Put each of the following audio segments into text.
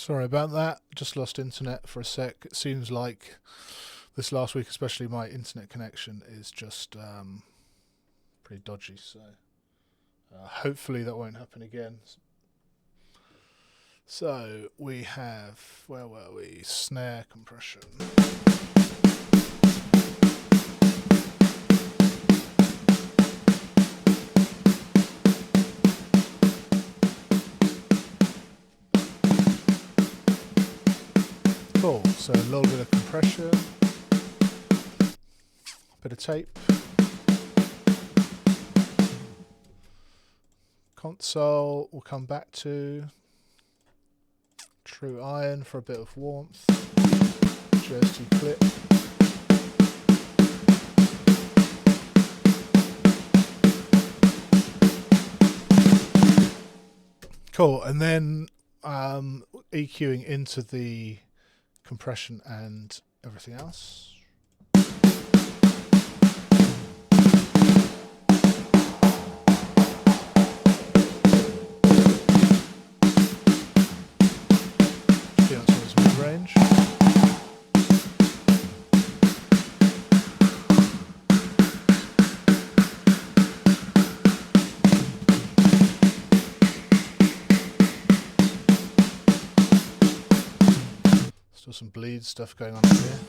Sorry about that. Just lost internet for a sec. It seems like this last week, especially, my internet connection is just pretty dodgy. So hopefully that won't happen again. So we have, where were we? Snare compression. Cool, so a little bit of compression, a bit of tape, console we'll come back to, true iron for a bit of warmth, JST clip, cool, and then EQing into the compression and everything else. Mid-range. Still some bleed stuff going on here.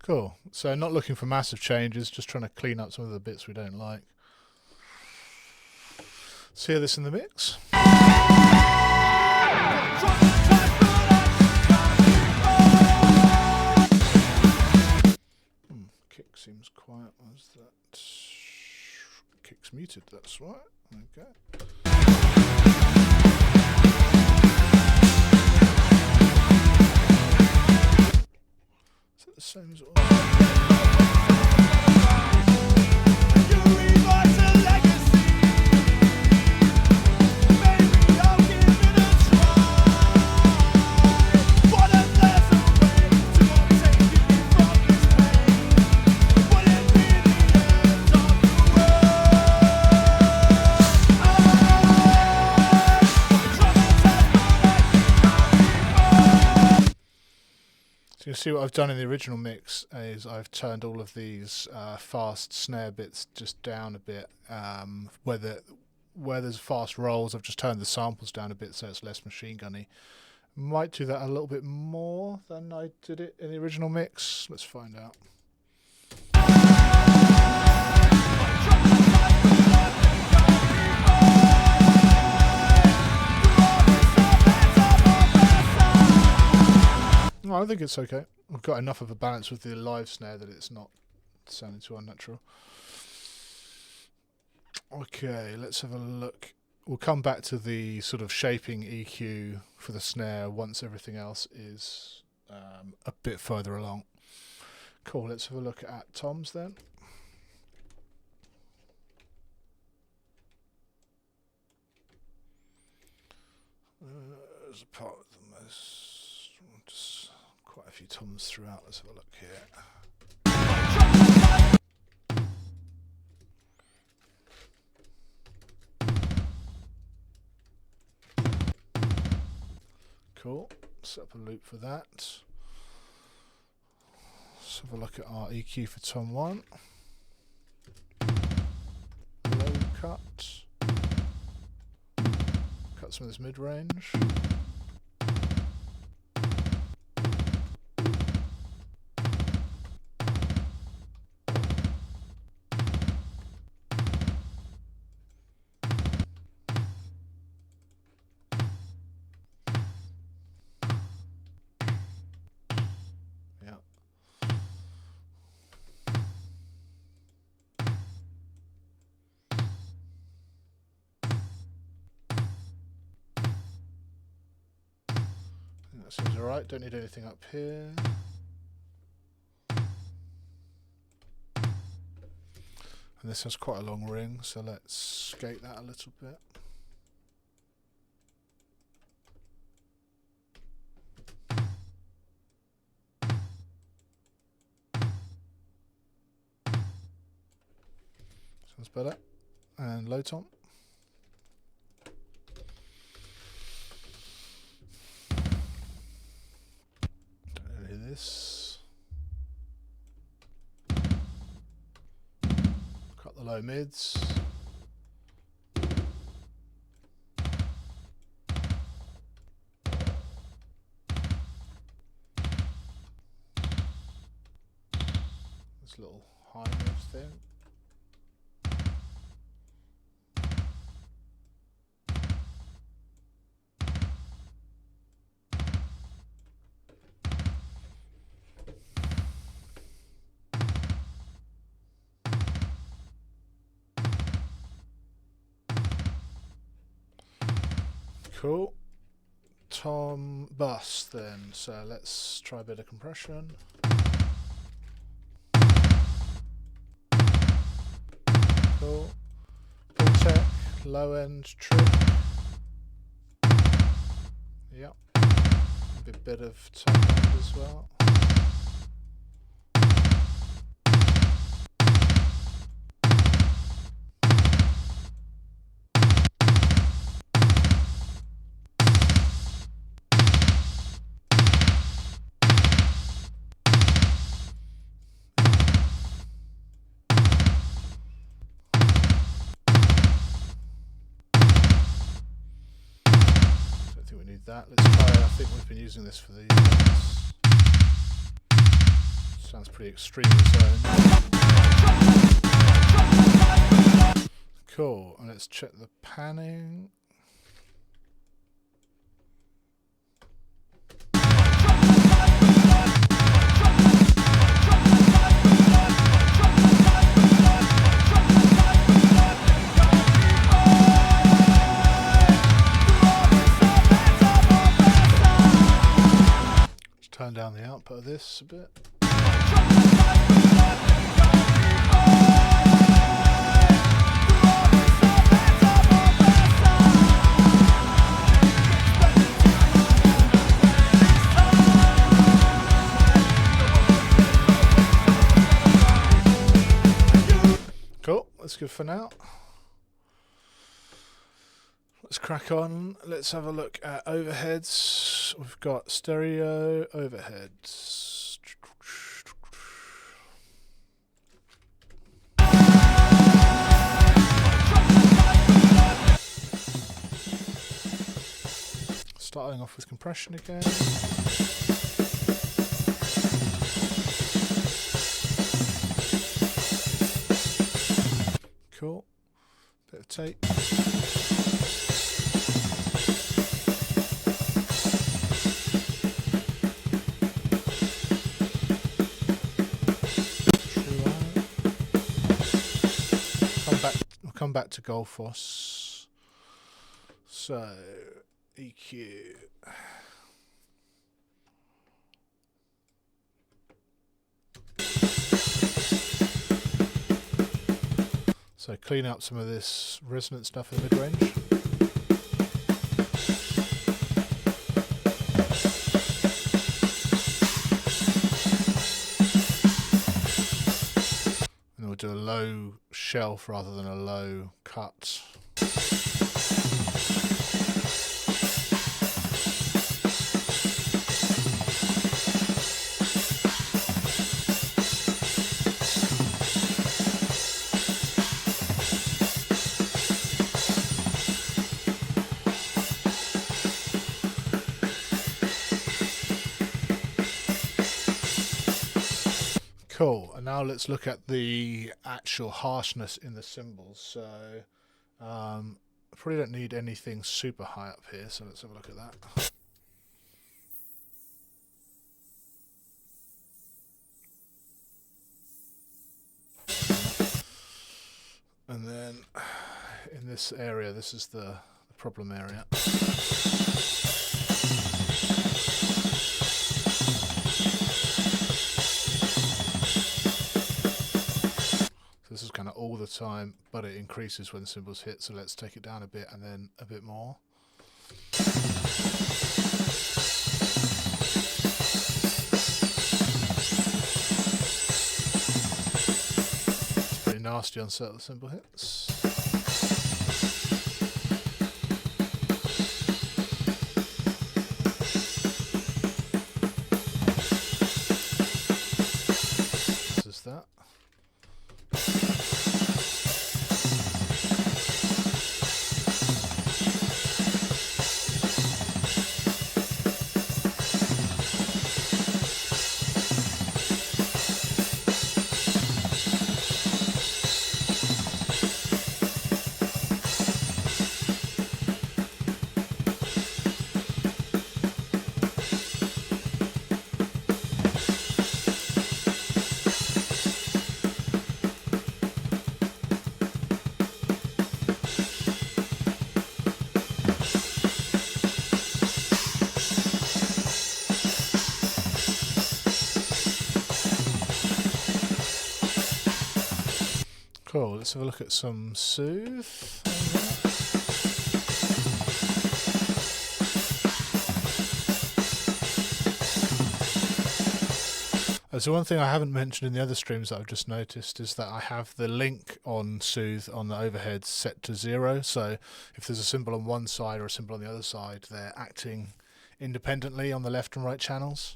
Cool. So not looking for massive changes, just trying to clean up some of the bits we don't like. Let's hear this in the mix. Kick seems quiet. What's that? Kick's muted, that's right. Okay. The same as all. So you'll see what I've done in the original mix is I've turned all of these fast snare bits just down a bit. Where there's fast rolls, I've just turned the samples down a bit so it's less machine gunny. Might do that a little bit more than I did it in the original mix. Let's find out. No, I think it's okay. We've got enough of a balance with the live snare that it's not sounding too unnatural. Okay, let's have a look. We'll come back to the sort of shaping EQ for the snare once everything else is a bit further along. Cool, let's have a look at toms then. There's a part of the most... Just quite a few toms throughout. Let's have a look here. Cool. Set up a loop for that. Let's have a look at our EQ for tom 1. Low cut. Cut some of this mid-range. that seems alright. Don't need anything up here. And this has quite a long ring, so let's skate that a little bit. Sounds better. And low tom. Don't need this. Cut the low mids. This little high mids there. Cool. Tom bus then, so let's try a bit of compression. Cool. Full tech, low end trick. Yep. A bit of top end as well. That. Let's try it. I think we've been using this for the sounds pretty extreme on its own. Cool, and let's check the panning. Turn down the output of this a bit. Cool, that's good for now. Let's crack on. Let's have a look at overheads. We've got stereo overheads. Starting off with compression again. Cool. Bit of tape. Come back to Goldfoss. So EQ. So clean up some of this resonant stuff in the mid-range. And we'll do a low shelf rather than a low cut. Cool, and now let's look at the actual harshness in the cymbals. So probably don't need anything super high up here, so let's have a look at that. And then in this area, this is the problem area. This is kind of all the time, but it increases when symbols hit. So let's take it down a bit and then a bit more. It's pretty nasty on certain symbol hits. That. Cool, let's have a look at some soothe. So one thing I haven't mentioned in the other streams that I've just noticed is that I have the link on soothe on the overhead set to 0. So if there's a symbol on one side or a symbol on the other side, they're acting independently on the left and right channels.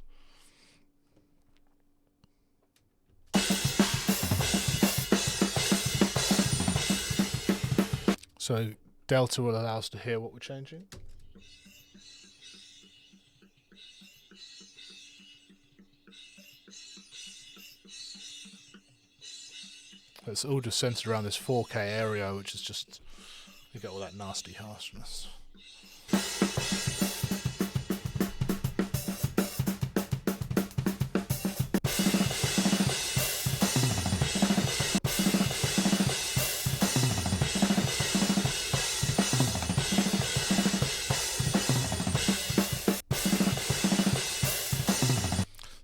So delta will allow us to hear what we're changing. It's all just centered around this 4K area, which is just, you get all that nasty harshness.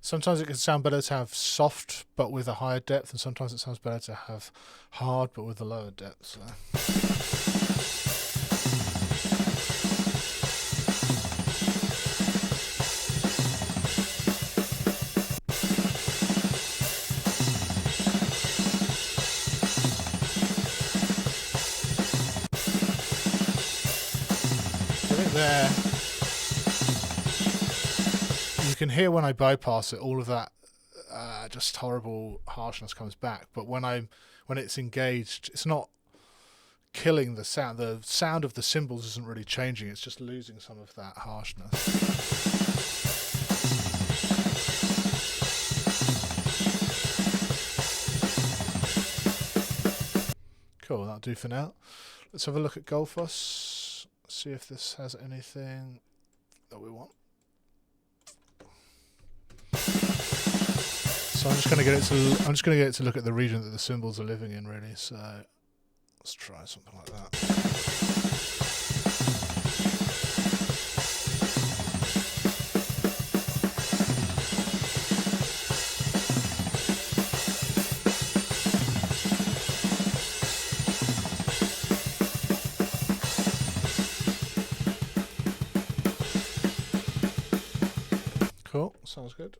Sometimes it can sound better to have soft but with a higher depth, and sometimes it sounds better to have hard but with a lower depth. So. I think there. You can hear when I bypass it, all of that just horrible harshness comes back. But when it's engaged, it's not killing the sound. The sound of the cymbals isn't really changing. It's just losing some of that harshness. Cool, that'll do for now. Let's have a look at Golfos. See if this has anything that we want. So I'm just going to get it to look at the region that the symbols are living in, really. So let's try something like that. Cool, sounds good.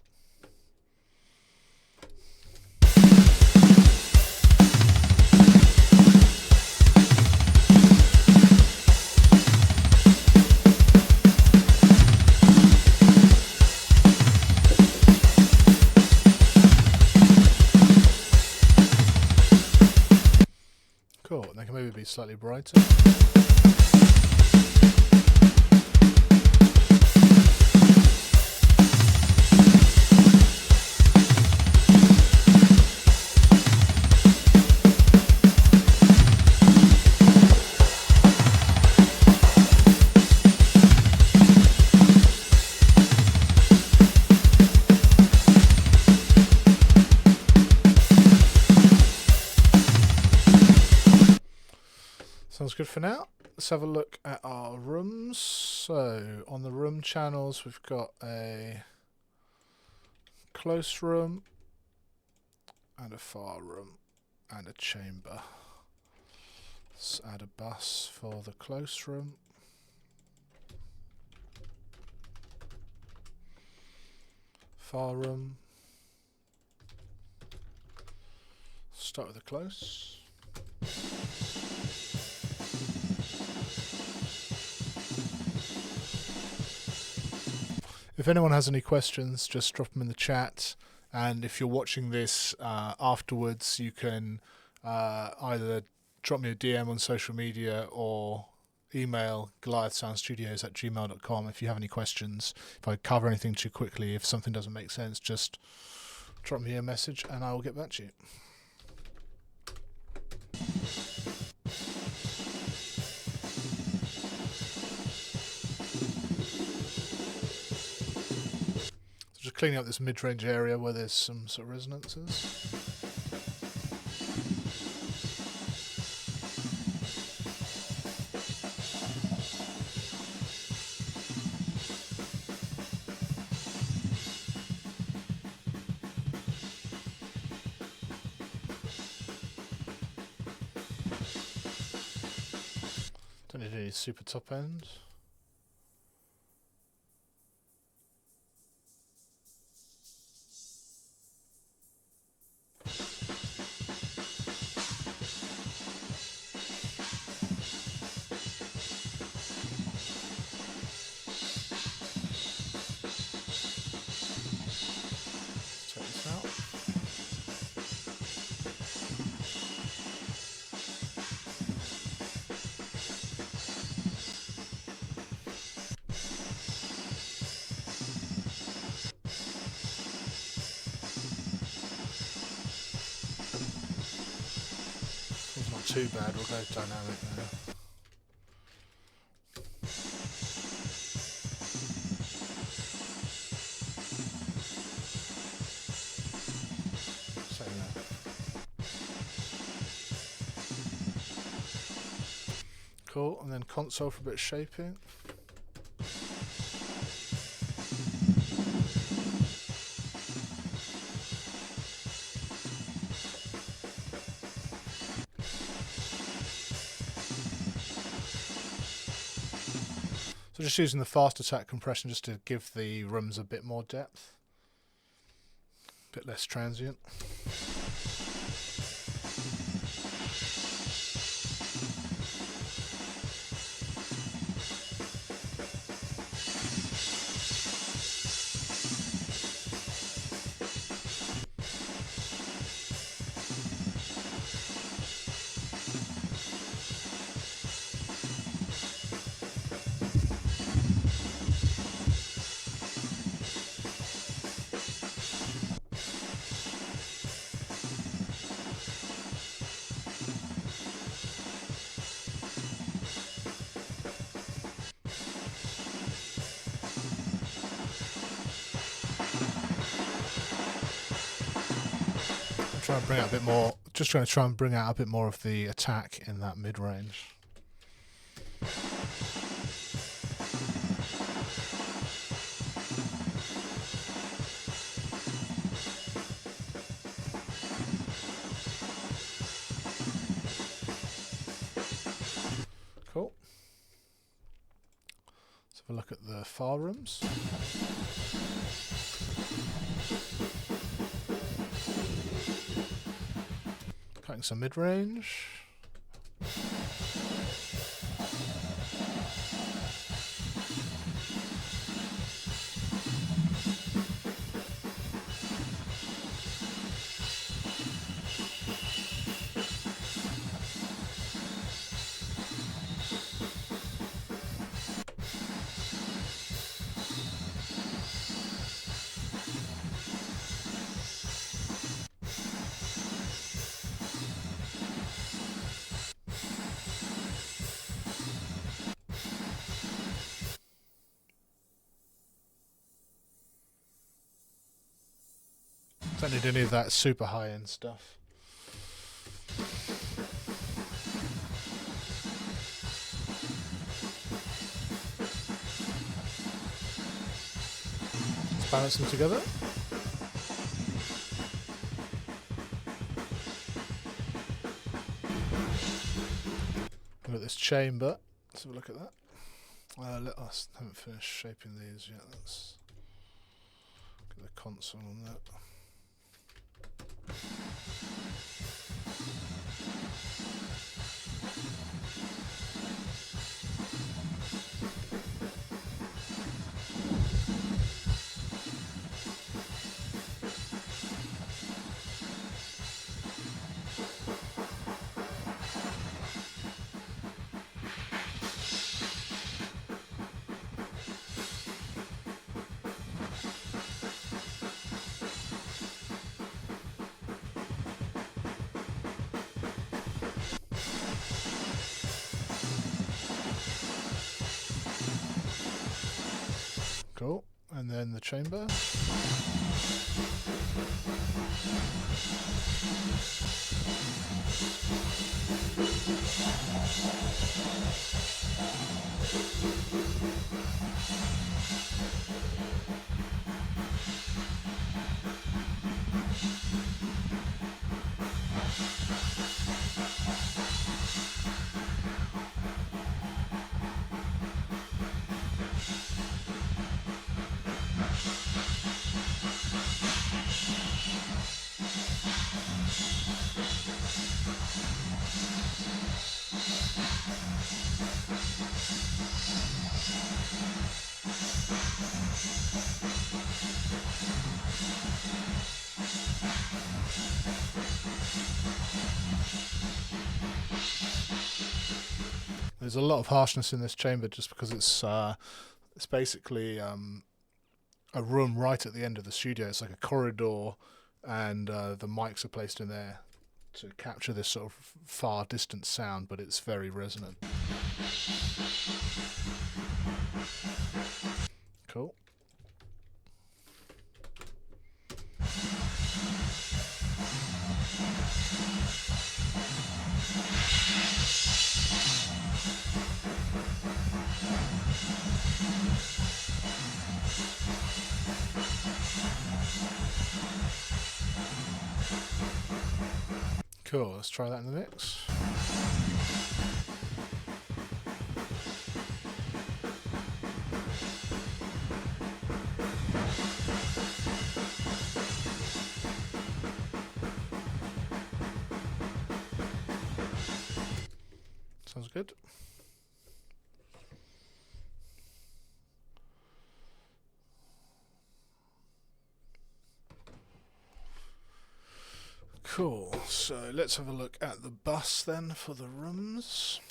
Cool, and they can maybe be slightly brighter. Sounds good for now. Let's have a look at our rooms. So on the room channels, we've got a close room and a far room. and a chamber. Let's add a bus for the close room. Far room. Start with the close. If anyone has any questions, just drop them in the chat. And if you're watching this afterwards, you can either drop me a DM on social media or email goliathsoundstudios@gmail.com if you have any questions. If I cover anything too quickly, if something doesn't make sense, just drop me a message and I will get back to you. So just cleaning up this mid-range area where there's some sort of resonances. Don't need any super top end. Check this out. It's not too bad, we'll go dynamic now. Same there. Cool, and then console for a bit of shaping. So just using the fast attack compression just to give the rooms a bit more depth, a bit less transient. Try and bring out a bit more. Just going to try and bring out a bit more of the attack in that mid-range. Cool. Let's have a look at the far rooms. Cutting some mid-range. Don't need any of that super high-end stuff. Let's balance them together. got this chamber. Let's have a look at that. Let us haven't finished shaping these yet. Let's get the console on that. Cool, and then the chamber. There's a lot of harshness in this chamber just because it's basically a room right at the end of the studio. It's like a corridor, and the mics are placed in there to capture this sort of far distant sound, but it's very resonant. Cool. Cool, let's try that in the mix. Sounds good. Cool, so let's have a look at the bus then for the rooms.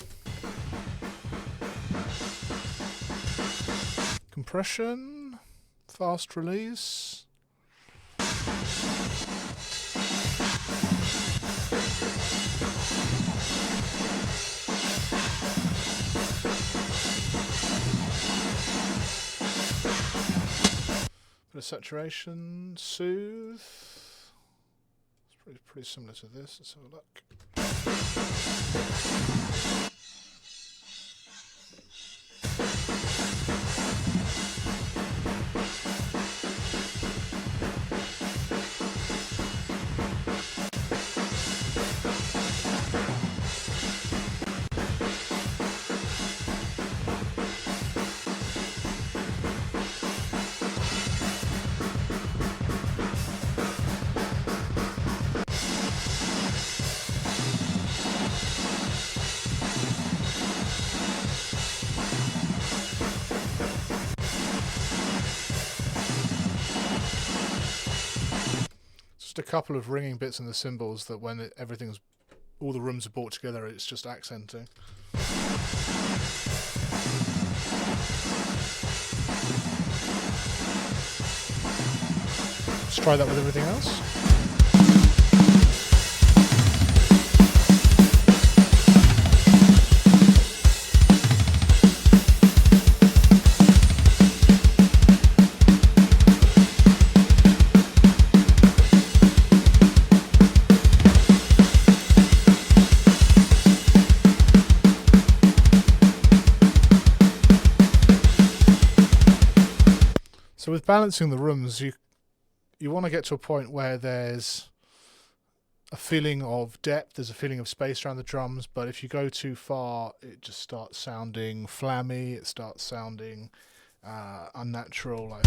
Compression, fast release. Bit of saturation, soothe. Pretty similar to this. Let's have a look. A couple of ringing bits in the cymbals that when all the rooms are brought together, it's just accenting. Let's try that with everything else. So with balancing the rooms, you want to get to a point where there's a feeling of depth, there's a feeling of space around the drums, but if you go too far, it just starts sounding flammy, it starts sounding unnatural. Like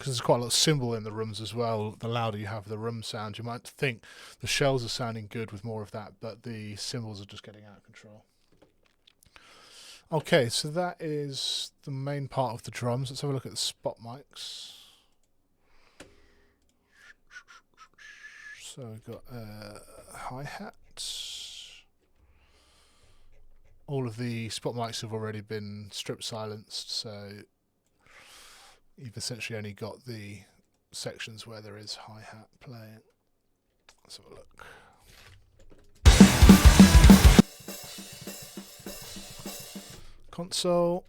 there's quite a lot of cymbal in the rooms as well. The louder you have the room sound, you might think the shells are sounding good with more of that, but the cymbals are just getting out of control. Okay, so that is the main part of the drums. Let's have a look at the spot mics. So we've got hi-hat. All of the spot mics have already been strip silenced, so you've essentially only got the sections where there is hi-hat playing. Let's have a look. Console.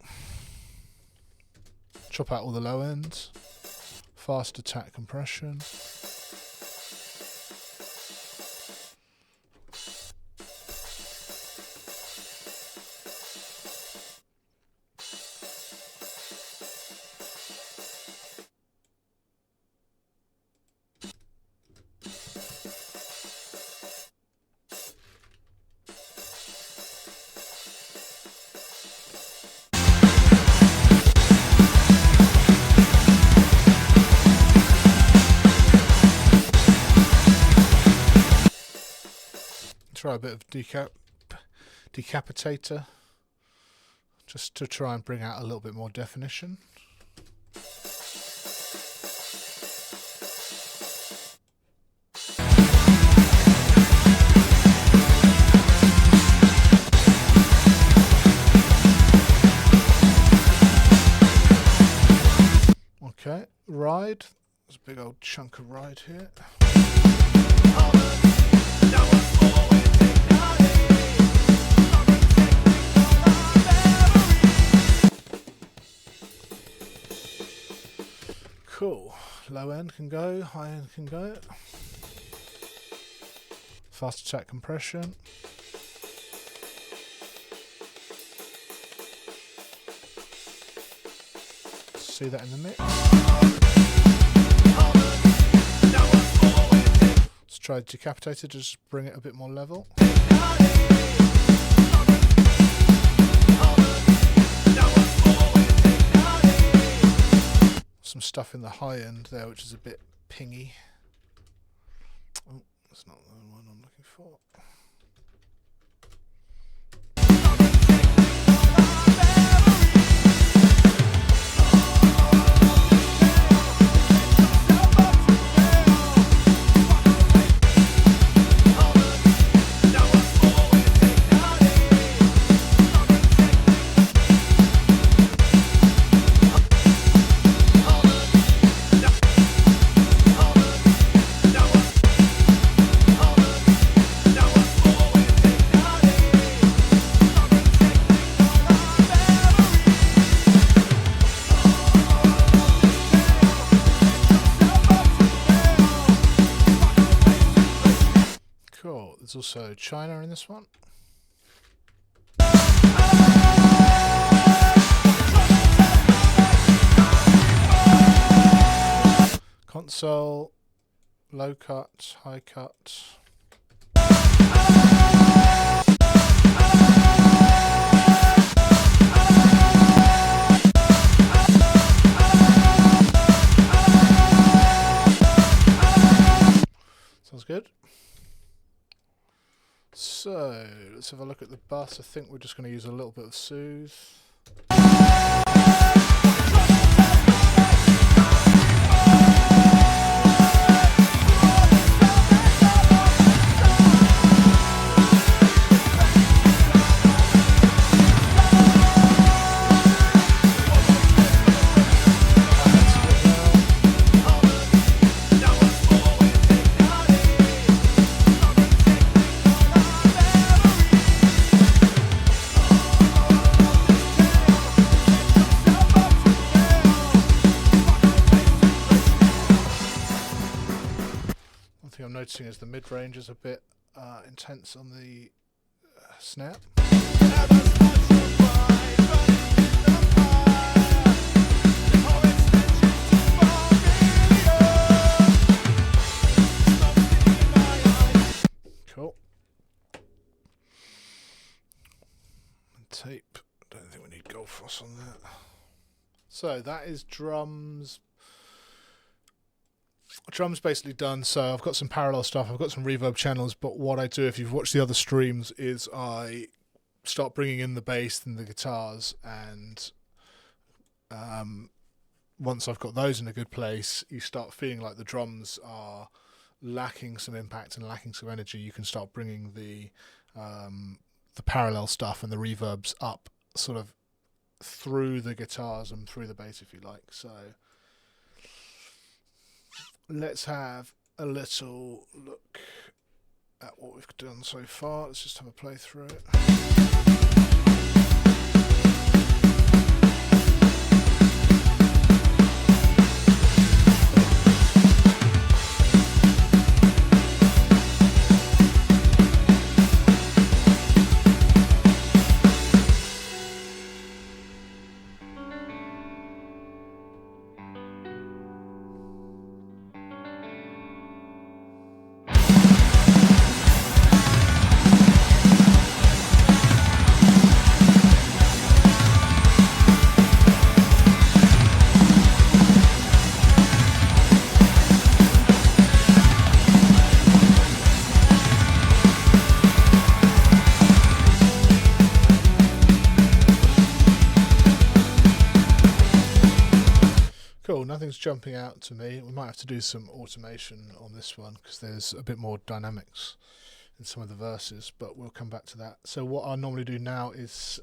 Chop out all the low ends. Fast attack compression. Try a bit of decapitator just to try and bring out a little bit more definition. Okay, ride. There's a big old chunk of ride here. Cool. Low end can go, high end can go. Fast attack compression. See that in the mix. Let's try decapitator to just bring it a bit more level. Some stuff in the high end there which is a bit pingy. Oh, that's not the one I'm looking for. There's also China in this one. Console, low cut, high cut. Sounds good. So, let's have a look at the bass. I think we're just going to use a little bit of soothe. thing I'm noticing is the mid-range is a bit intense on the snare. Cool. And tape. Don't think we need gold frost on that. So that is drums. Drums basically done. So I've got some parallel stuff. I've got some reverb channels. But what I do, if you've watched the other streams, is I start bringing in the bass and the guitars, and once I've got those in a good place, you start feeling like the drums are lacking some impact and lacking some energy. You can start bringing the parallel stuff and the reverbs up, sort of through the guitars and through the bass, if you like. So let's have a little look at what we've done so far. Let's just have a play through it. Cool, nothing's jumping out to me. We might have to do some automation on this one because there's a bit more dynamics in some of the verses, but we'll come back to that. So what I normally do now is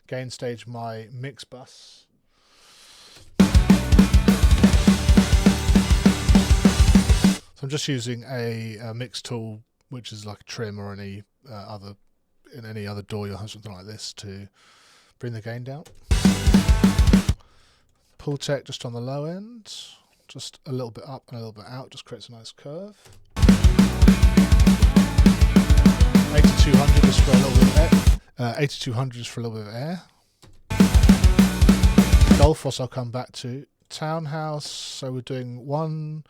gain stage my mix bus. So I'm just using a mix tool, which is like a trim or any other DAW, you'll have something like this to bring the gain down. Pull tech just on the low end, just a little bit up and a little bit out, just creates a nice curve. 8200 is for a little bit of air. 8200 is for a little bit of air. Dolphos I'll come back to. Townhouse, so we're doing one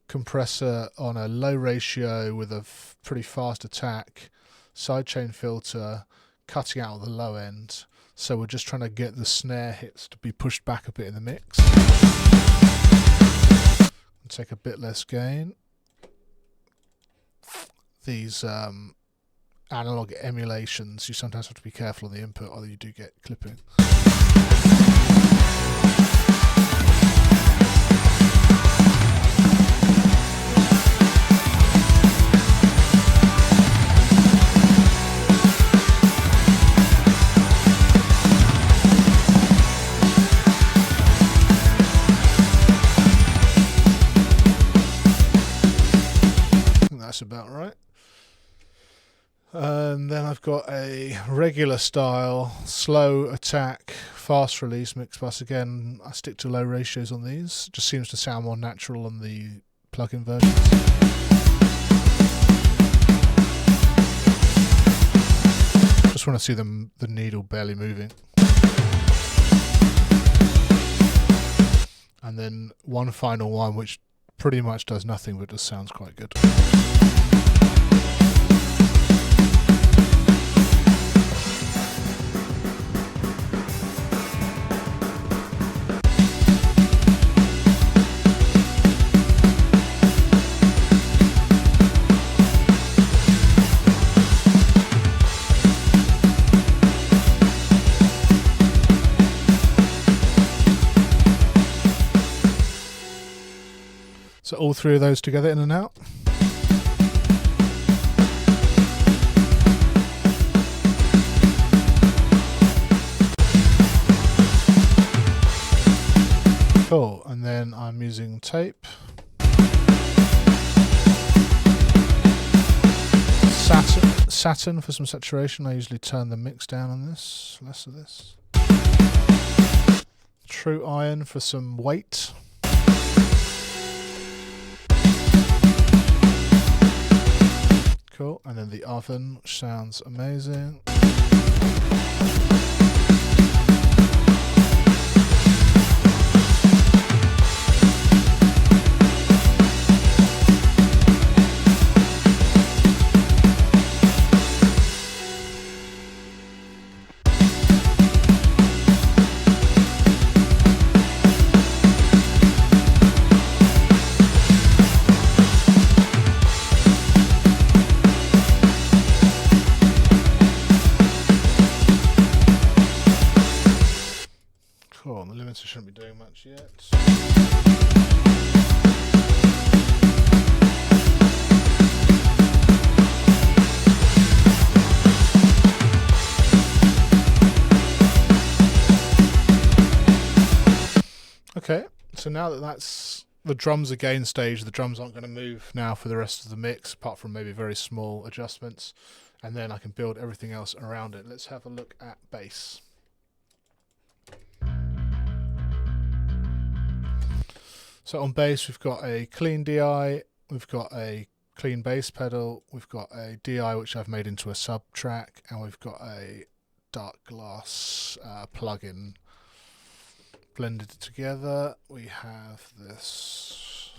compressor on a low ratio with a pretty fast attack, sidechain filter, cutting out the low end. So we're just trying to get the snare hits to be pushed back a bit in the mix. And take a bit less gain. These analog emulations, you sometimes have to be careful on the input, or you do get clipping. That's about right. And then I've got a regular style, slow attack, fast release mix bus. Again, I stick to low ratios on these. It just seems to sound more natural on the plug-in versions. Just want to see the needle barely moving. And then one final one, which pretty much does nothing but just sounds quite good. So all three of those together, in and out. Cool, and then I'm using tape. Saturn for some saturation. I usually turn the mix down on this, less of this. True iron for some weight. Cool. And then the oven, which sounds amazing. Cool, the limiter shouldn't be doing much yet. Okay, so now that that's the drums are gain stage, the drums aren't going to move now for the rest of the mix, apart from maybe very small adjustments, and then I can build everything else around it. Let's have a look at bass. So on bass, we've got a clean DI, we've got a clean bass pedal, we've got a DI which I've made into a sub track, and we've got a dark glass plugin. Blended together, we have this.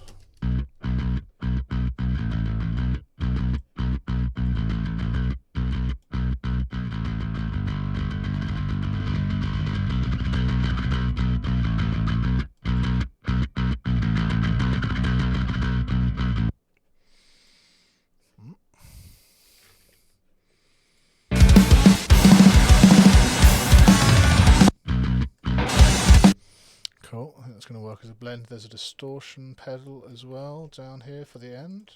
Cool, I think that's going to work as a blend. There's a distortion pedal as well down here for the end.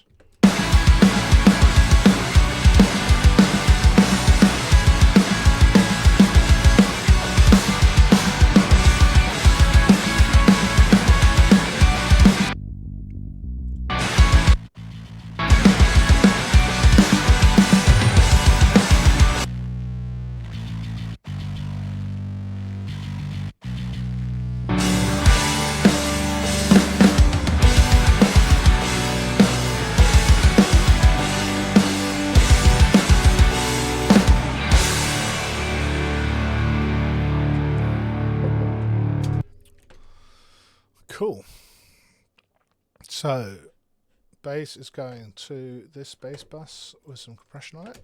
Cool. So, bass is going to this bass bus with some compression on it.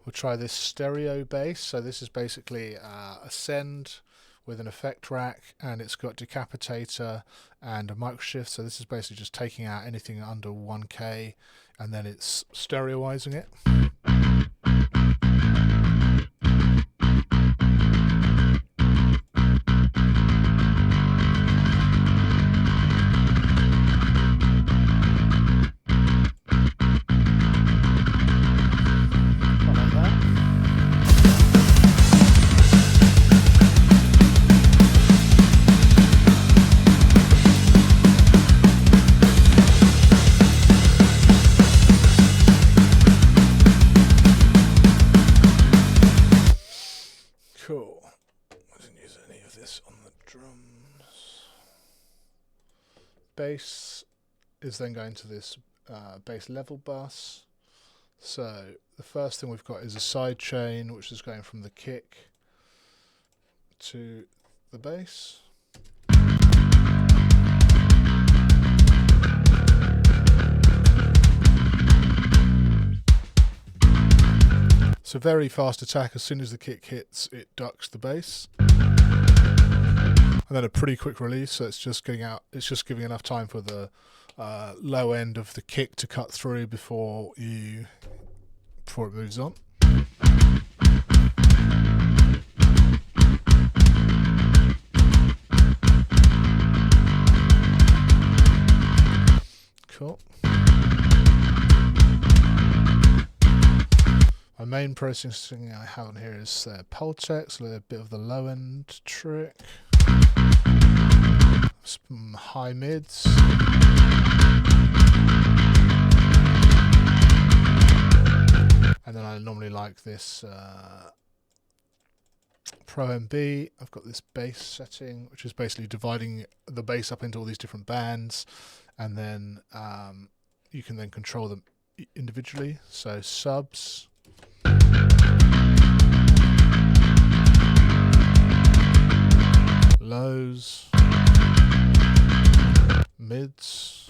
We'll try this stereo bass. So this is basically a send with an effect rack, and it's got decapitator and a microshift. So this is basically just taking out anything under 1K and then it's stereoizing it. Cool. I didn't use any of this on the drums. Bass is then going to this bass level bus. So the first thing we've got is a side chain, which is going from the kick to the bass. It's a very fast attack. As soon as the kick hits, it ducks the bass. And then a pretty quick release, so it's just getting out. It's just giving enough time for the low end of the kick to cut through before it moves on. Cool. My main processing I have on here is Pultex, a little bit of the low end trick, some high mids, and then I normally like this Pro MB. I've got this bass setting, which is basically dividing the bass up into all these different bands, and then you can then control them individually. So subs, lows, mids,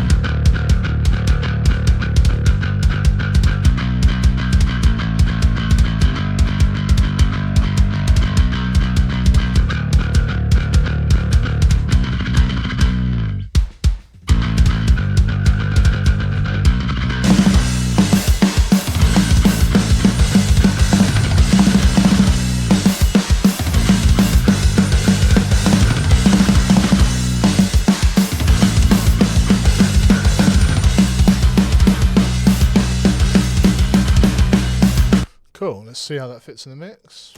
cool. Let's see how that fits in the mix.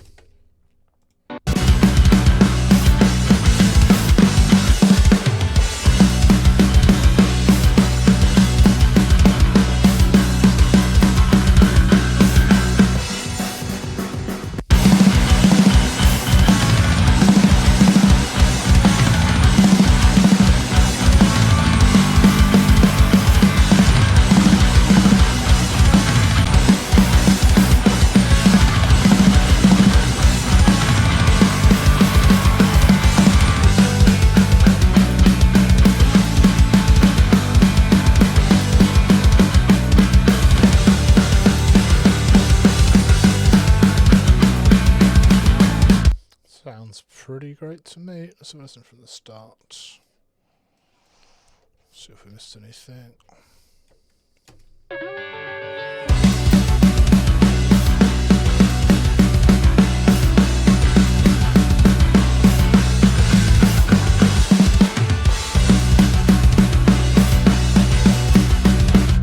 Sounds pretty great to me. Let's have a listen from the start. See if we missed anything.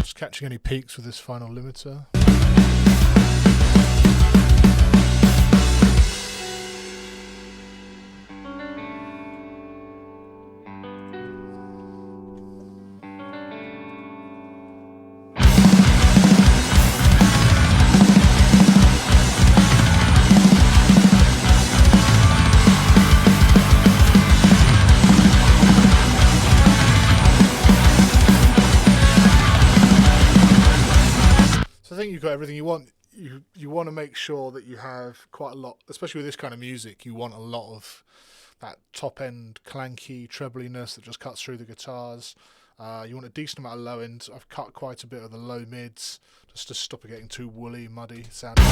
Just catching any peaks with this final limiter. I think you've got everything you want. You want to make sure that you have quite a lot, especially with this kind of music. You want a lot of that top end clanky trebliness that just cuts through the guitars. You want a decent amount of low ends. I've cut quite a bit of the low mids just to stop it getting too woolly, muddy sounding.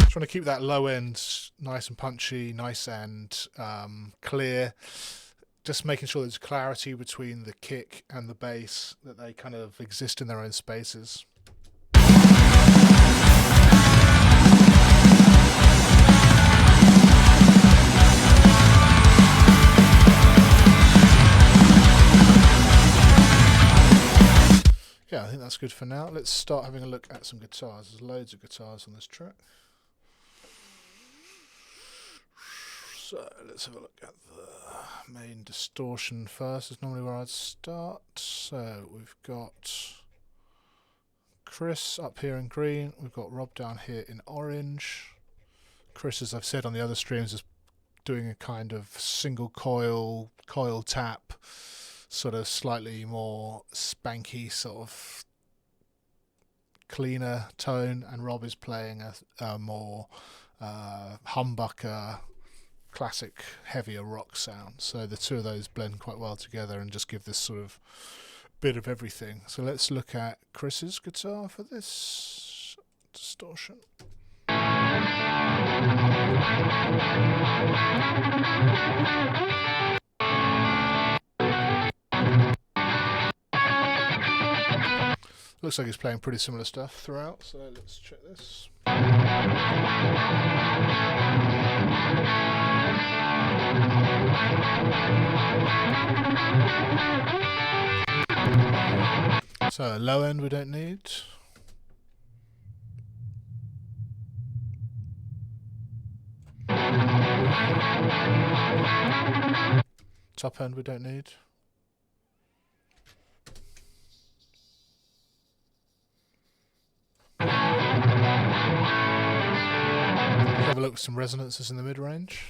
Just want to keep that low end nice and punchy, nice and clear. Just making sure there's clarity between the kick and the bass, that they kind of exist in their own spaces. Yeah, I think that's good for now. Let's start having a look at some guitars. There's loads of guitars on this track. So let's have a look at the main distortion first. Is normally where I'd start. So we've got Chris up here in green. We've got Rob down here in orange. Chris, as I've said on the other streams, is doing a kind of single coil tap, sort of slightly more spanky, sort of cleaner tone, and Rob is playing a more humbucker, classic heavier rock sound. So the two of those blend quite well together and just give this sort of bit of everything. So let's look at Chris's guitar for this distortion. Looks like he's playing pretty similar stuff throughout, so let's check this. So low end we don't need. Top end we don't need. have a look at some resonances in the mid-range.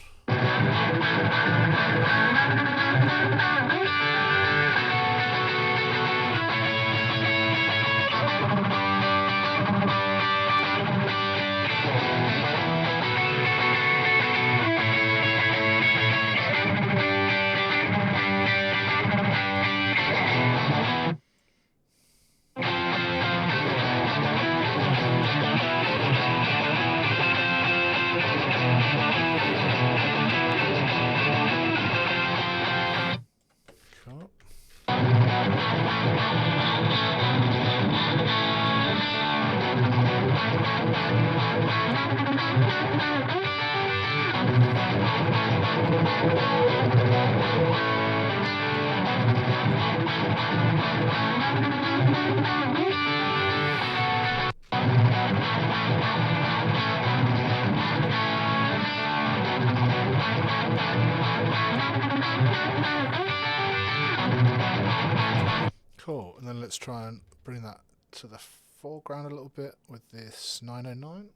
Cool, and then let's try and bring that to the foreground a little bit with this 909.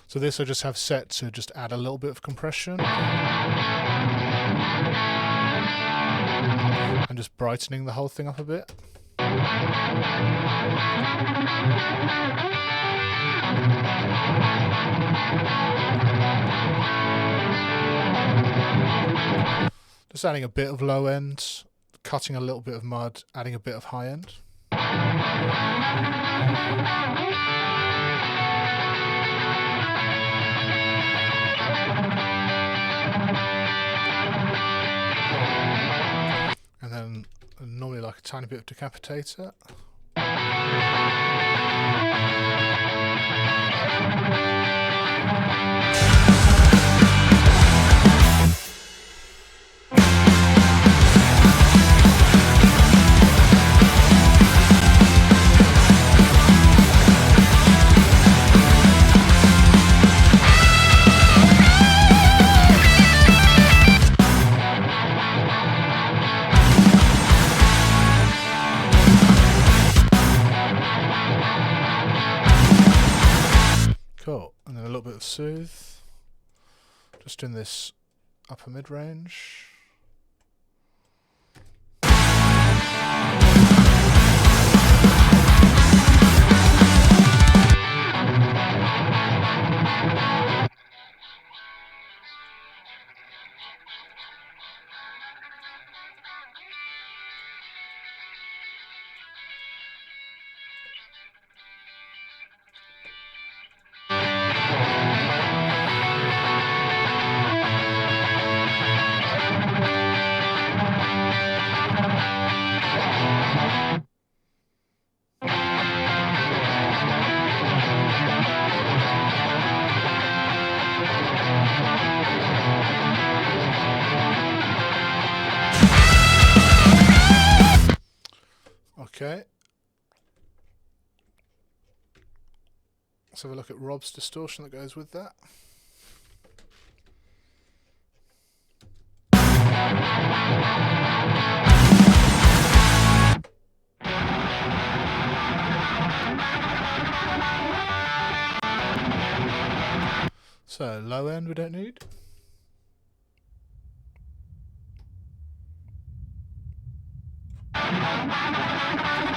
So this I just have set to just add a little bit of compression. And just brightening the whole thing up a bit. Just adding a bit of low end, cutting a little bit of mud, adding a bit of high end. And then normally like a tiny bit of decapitator. Cool, and then a little bit of soothe, just in this upper mid-range. Okay. Let's have a look at Rob's distortion that goes with that. So, low end we don't need.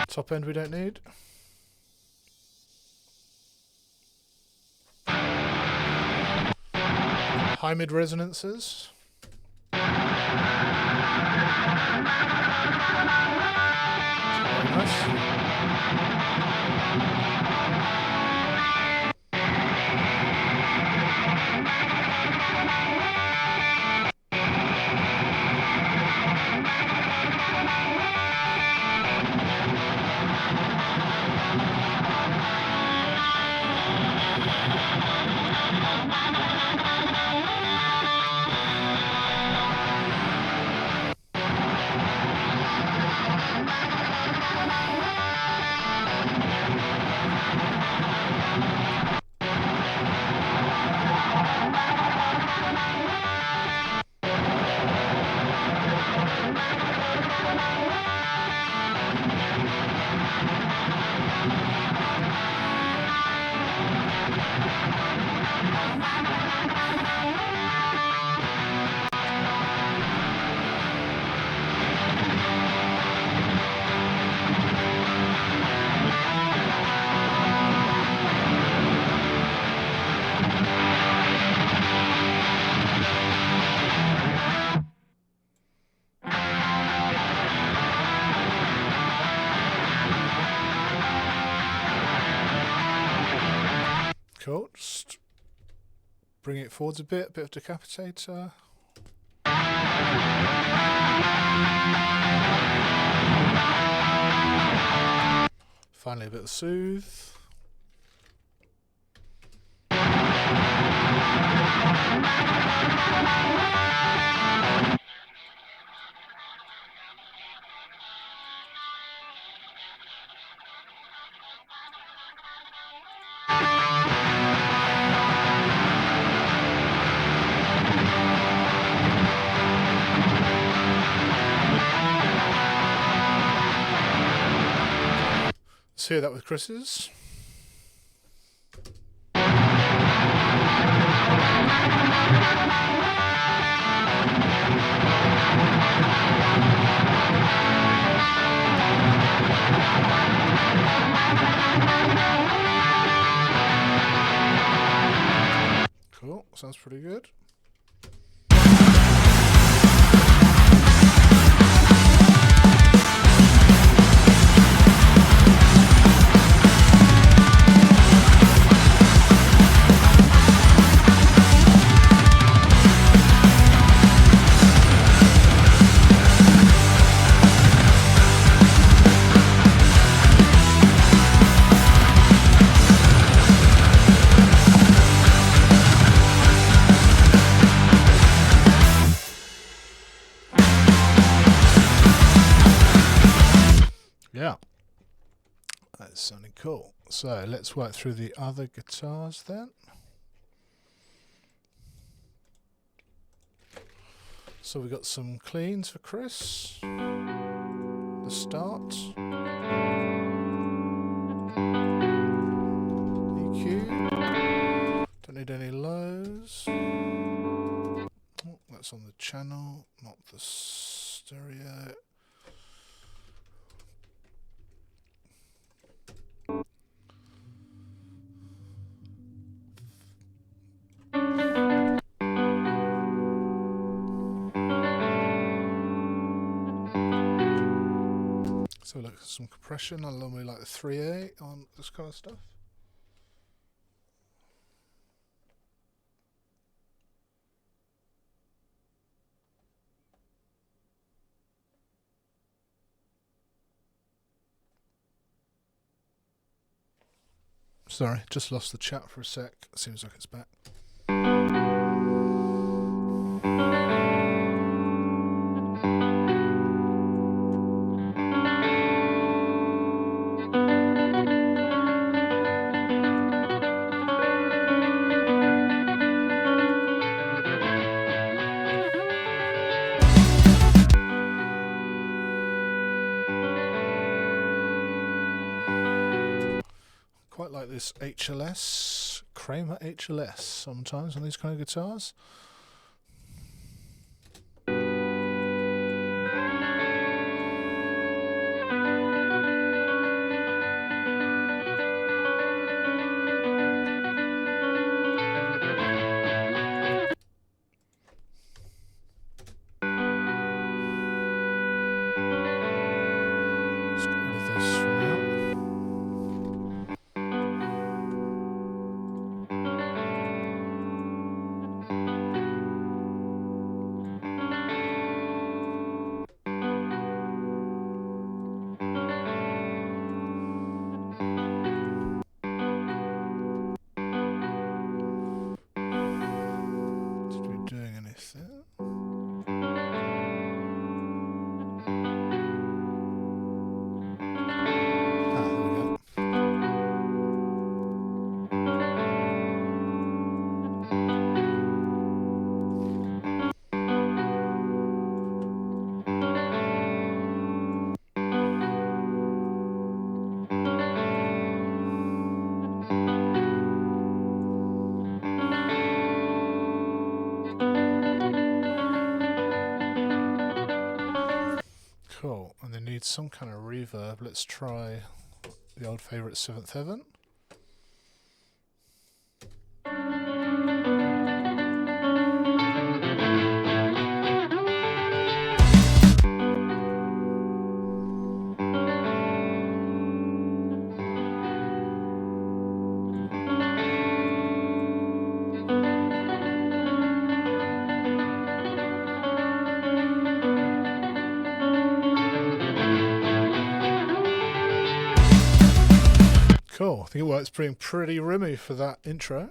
Top end we don't need. High mid resonances. Very nice. Cool. Just bring it forwards a bit of decapitator. Finally a bit of soothe. Let's hear that with Chris's. Cool, sounds pretty good. Yeah, that's sounding cool. So let's work through the other guitars then. So we got some cleans for Chris. The start. EQ. Don't need any lows. Oh, that's on the channel, not the stereo. So look at some compression. I normally like the 3A on this kind of stuff. Sorry, just lost the chat for a sec. Seems like it's back. Quite like this HLS, Kramer HLS sometimes on these kind of guitars. Let's get rid of this for now. Cool, and they need some kind of reverb. Let's try the old favourite 7th Heaven. think it works pretty roomy for that intro.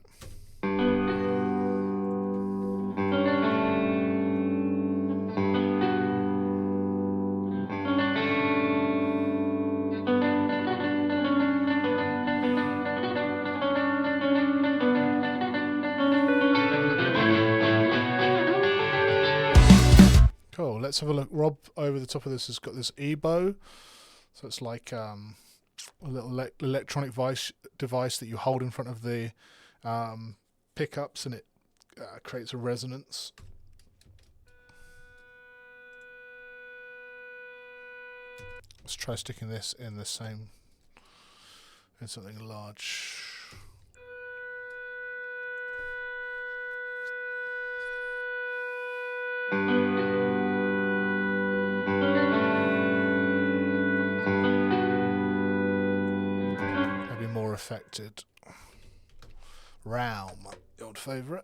Cool, let's have a look. Rob over the top of this has got this E-bow. So it's like a little electronic device that you hold in front of the pickups, and it creates a resonance. Let's try sticking this in the same, in something large. Affected. Realm, the old favourite.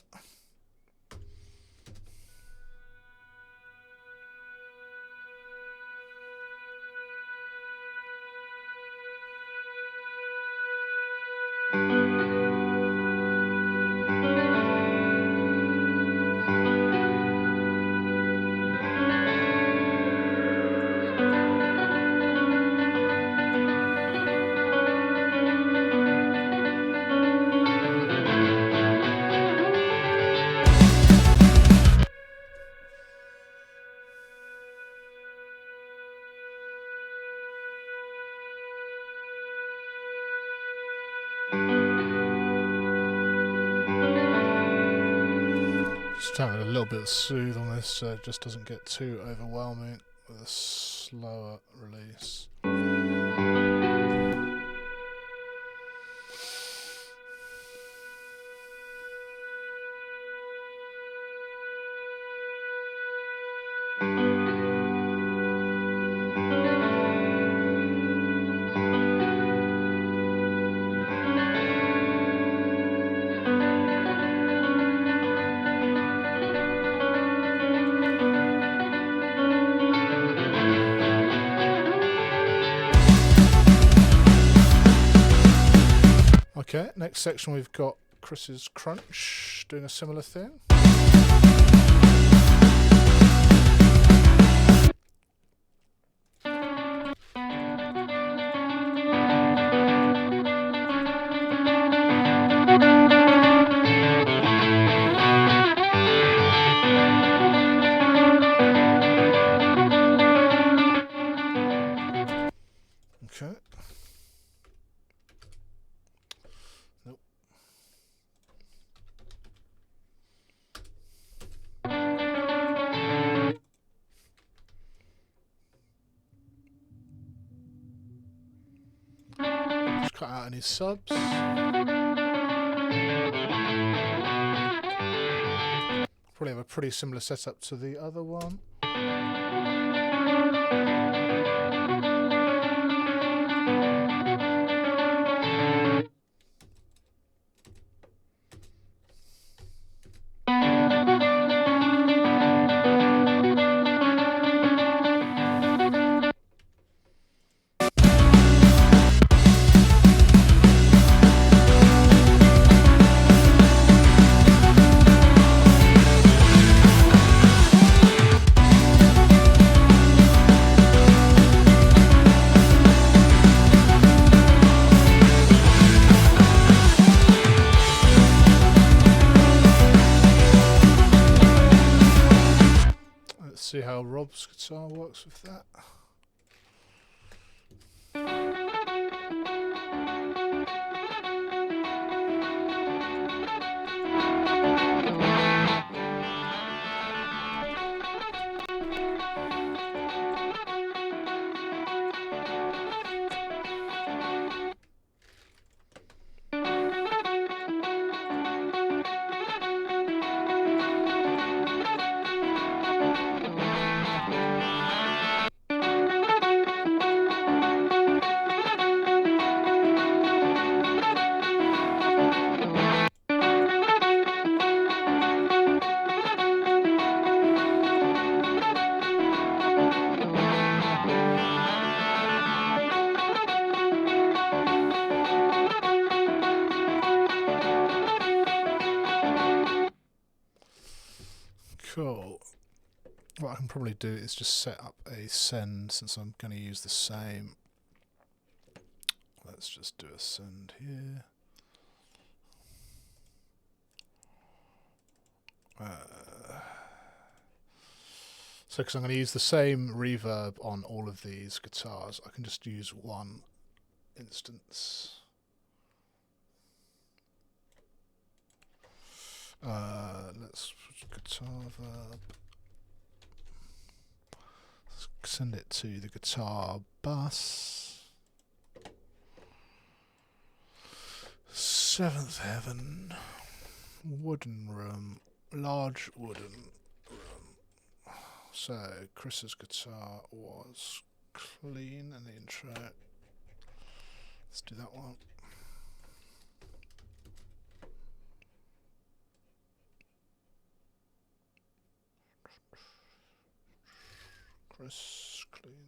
Just having a little bit of soothe on this so it just doesn't get too overwhelming with a slower release. Okay, next section we've got Chris's Crunch doing a similar thing. Okay. Nope. Just cut out any subs. Probably have a pretty similar setup to the other one. See how Rob's guitar works with that. what I can probably do is just set up a send, since I'm going to use the same. Let's just do a send here. So because I'm going to use the same reverb on all of these guitars, I can just use one instance. Let's guitar verb. Let's send it to the guitar bus. 7th heaven. Wooden room. Large wooden room. So Chris's guitar was clean in the intro. Let's do that one. Chris cleans.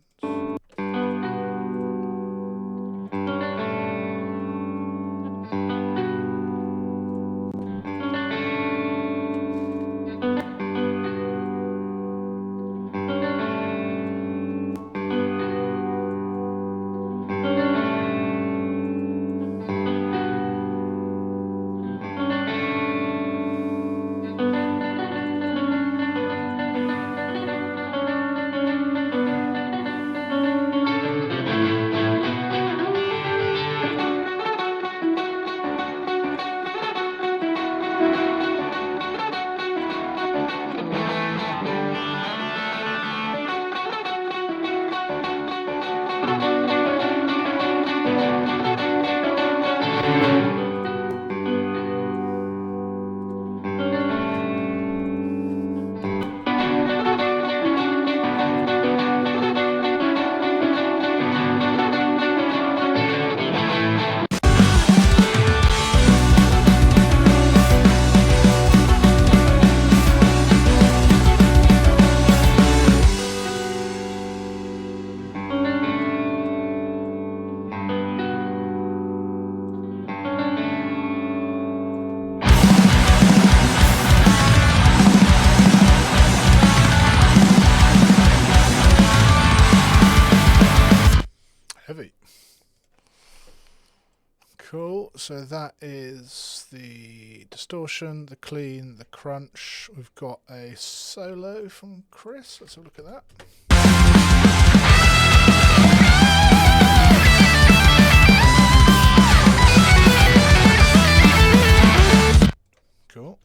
Heavy. Cool, so that is the distortion, the clean, the crunch. We've got a solo from Chris. Let's have a look at that. Cool.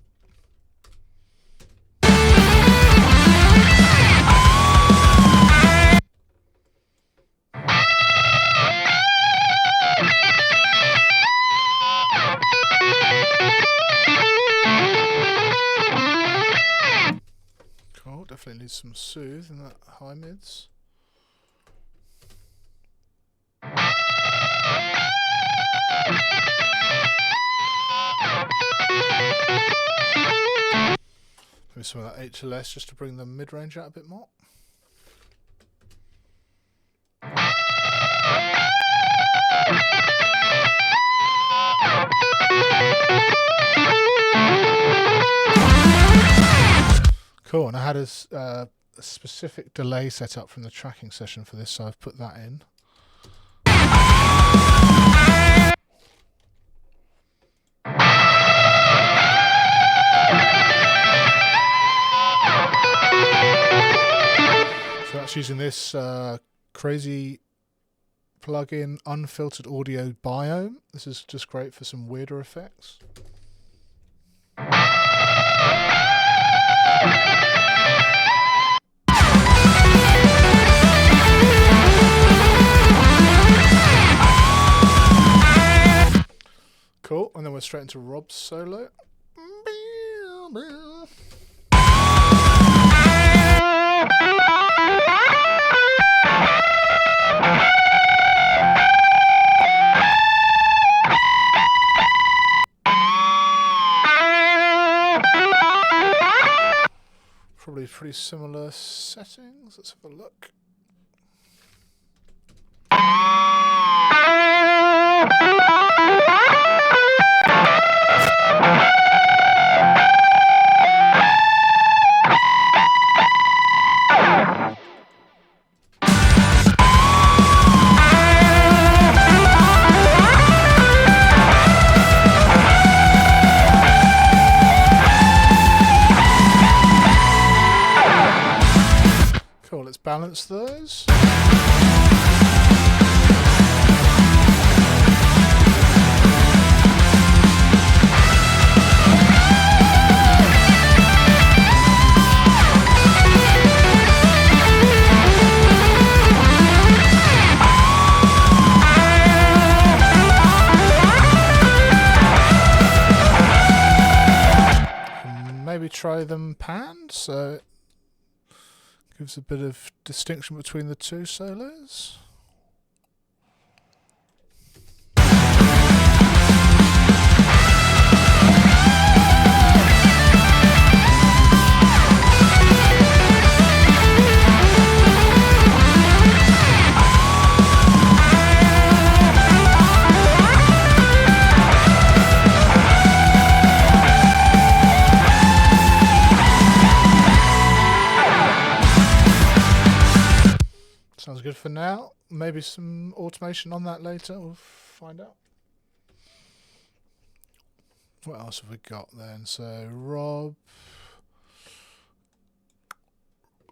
Cool, definitely needs some soothe in that high mids. Maybe some of that HLS just to bring the mid-range out a bit more. Cool, and I had a specific delay set up from the tracking session for this, so I've put that in. So that's using this crazy plugin, Unfiltered Audio Biome. This is just great for some weirder effects. Cool, and then we're straight into Rob's solo. Probably pretty similar settings. Let's have a look. let's balance those. Maybe try them panned, so it gives a bit of distinction between the two solos. Sounds good for now. Maybe some automation on that later. We'll find out. What else have we got then? So Rob,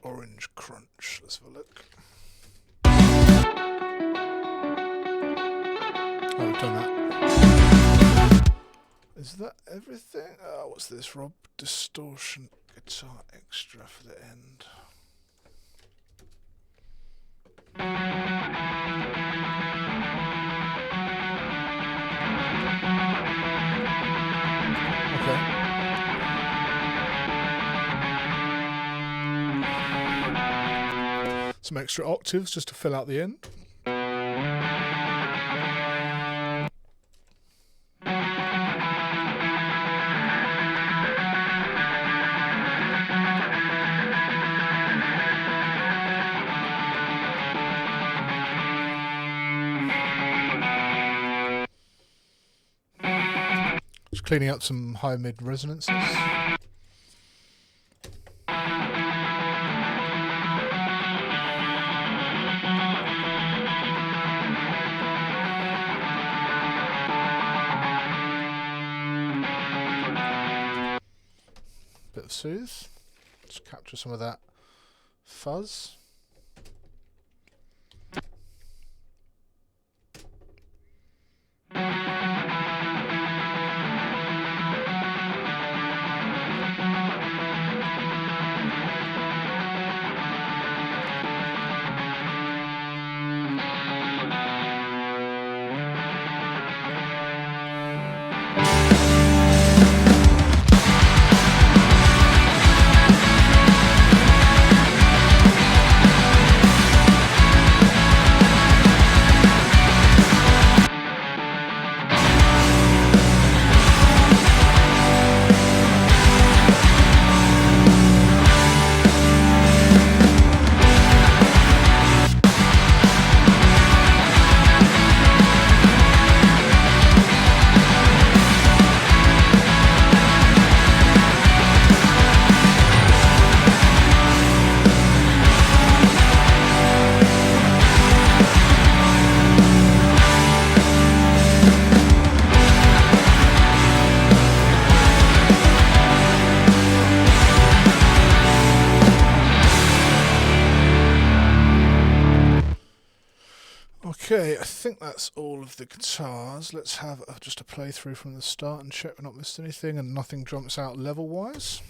Orange Crunch. Let's have a look. Oh, we've done that. Is that everything? Oh, what's this? Rob Distortion Guitar Extra for the end. Okay. Some extra octaves just to fill out the end. Cleaning up some high mid resonances. Bit of soothe. Just capture some of that fuzz. Okay, I think that's all of the guitars. Let's have just a playthrough from the start and check we've not missed anything and nothing jumps out level-wise.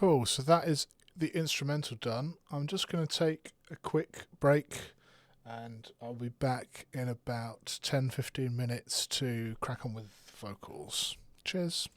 Cool, so that is the instrumental done. I'm just going to take a quick break and I'll be back in about 10-15 minutes to crack on with vocals. Cheers.